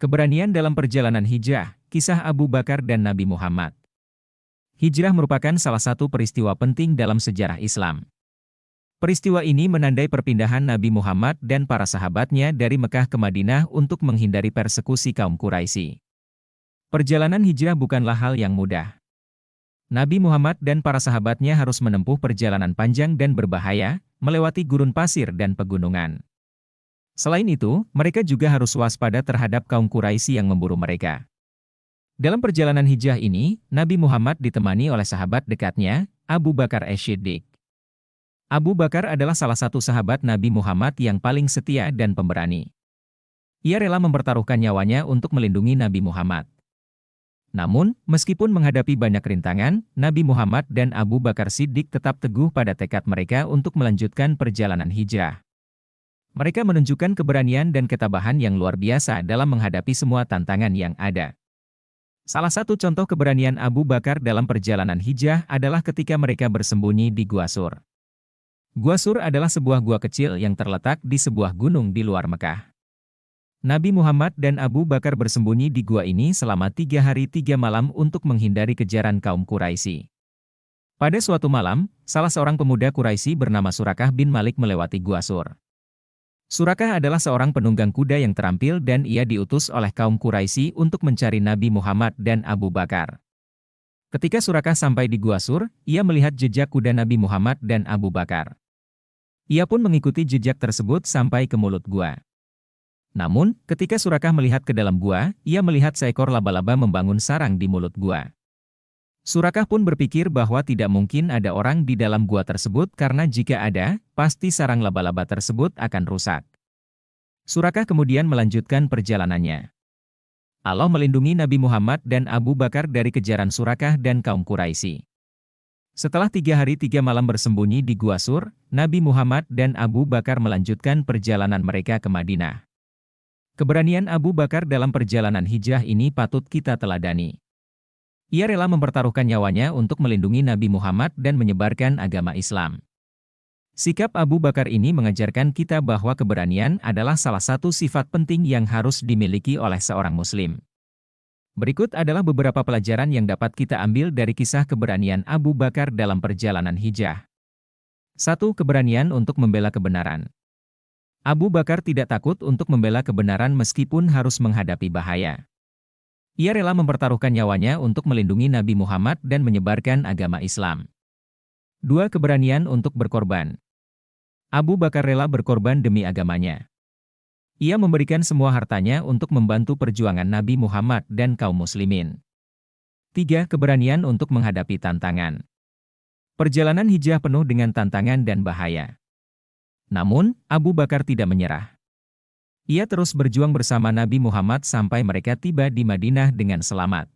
Keberanian dalam perjalanan hijrah, kisah Abu Bakar dan Nabi Muhammad. Hijrah merupakan salah satu peristiwa penting dalam sejarah Islam. Peristiwa ini menandai perpindahan Nabi Muhammad dan para sahabatnya dari Mekah ke Madinah untuk menghindari persekusi kaum Quraisy. Perjalanan hijrah bukanlah hal yang mudah. Nabi Muhammad dan para sahabatnya harus menempuh perjalanan panjang dan berbahaya, melewati gurun pasir dan pegunungan. Selain itu, mereka juga harus waspada terhadap kaum Quraisy yang memburu mereka. Dalam perjalanan hijrah ini, Nabi Muhammad ditemani oleh sahabat dekatnya, Abu Bakar As-Siddiq. Abu Bakar adalah salah satu sahabat Nabi Muhammad yang paling setia dan pemberani. Ia rela mempertaruhkan nyawanya untuk melindungi Nabi Muhammad. Namun, meskipun menghadapi banyak rintangan, Nabi Muhammad dan Abu Bakar Siddiq tetap teguh pada tekad mereka untuk melanjutkan perjalanan hijrah. Mereka menunjukkan keberanian dan ketabahan yang luar biasa dalam menghadapi semua tantangan yang ada. Salah satu contoh keberanian Abu Bakar dalam perjalanan hijrah adalah ketika mereka bersembunyi di Gua Sur. Gua Sur adalah sebuah gua kecil yang terletak di sebuah gunung di luar Mekah. Nabi Muhammad dan Abu Bakar bersembunyi di gua ini selama 3 hari 3 malam untuk menghindari kejaran kaum Quraisy. Pada suatu malam, salah seorang pemuda Quraisy bernama Surakah bin Malik melewati Gua Sur. Surakah adalah seorang penunggang kuda yang terampil dan ia diutus oleh kaum Quraisy untuk mencari Nabi Muhammad dan Abu Bakar. Ketika Surakah sampai di Gua Sur, ia melihat jejak kuda Nabi Muhammad dan Abu Bakar. Ia pun mengikuti jejak tersebut sampai ke mulut gua. Namun, ketika Surakah melihat ke dalam gua, ia melihat seekor laba-laba membangun sarang di mulut gua. Surakah pun berpikir bahwa tidak mungkin ada orang di dalam gua tersebut karena jika ada, pasti sarang laba-laba tersebut akan rusak. Surakah kemudian melanjutkan perjalanannya. Allah melindungi Nabi Muhammad dan Abu Bakar dari kejaran Surakah dan kaum Quraisy. Setelah 3 hari 3 malam bersembunyi di Gua Sur, Nabi Muhammad dan Abu Bakar melanjutkan perjalanan mereka ke Madinah. Keberanian Abu Bakar dalam perjalanan hijrah ini patut kita teladani. Ia rela mempertaruhkan nyawanya untuk melindungi Nabi Muhammad dan menyebarkan agama Islam. Sikap Abu Bakar ini mengajarkan kita bahwa keberanian adalah salah satu sifat penting yang harus dimiliki oleh seorang Muslim. Berikut adalah beberapa pelajaran yang dapat kita ambil dari kisah keberanian Abu Bakar dalam perjalanan hijrah. 1. Keberanian untuk membela kebenaran. Abu Bakar tidak takut untuk membela kebenaran meskipun harus menghadapi bahaya. Ia rela mempertaruhkan nyawanya untuk melindungi Nabi Muhammad dan menyebarkan agama Islam. 2. Keberanian untuk berkorban. Abu Bakar rela berkorban demi agamanya. Ia memberikan semua hartanya untuk membantu perjuangan Nabi Muhammad dan kaum muslimin. 3. Keberanian untuk menghadapi tantangan. Perjalanan hijrah penuh dengan tantangan dan bahaya. Namun, Abu Bakar tidak menyerah. Ia terus berjuang bersama Nabi Muhammad sampai mereka tiba di Madinah dengan selamat.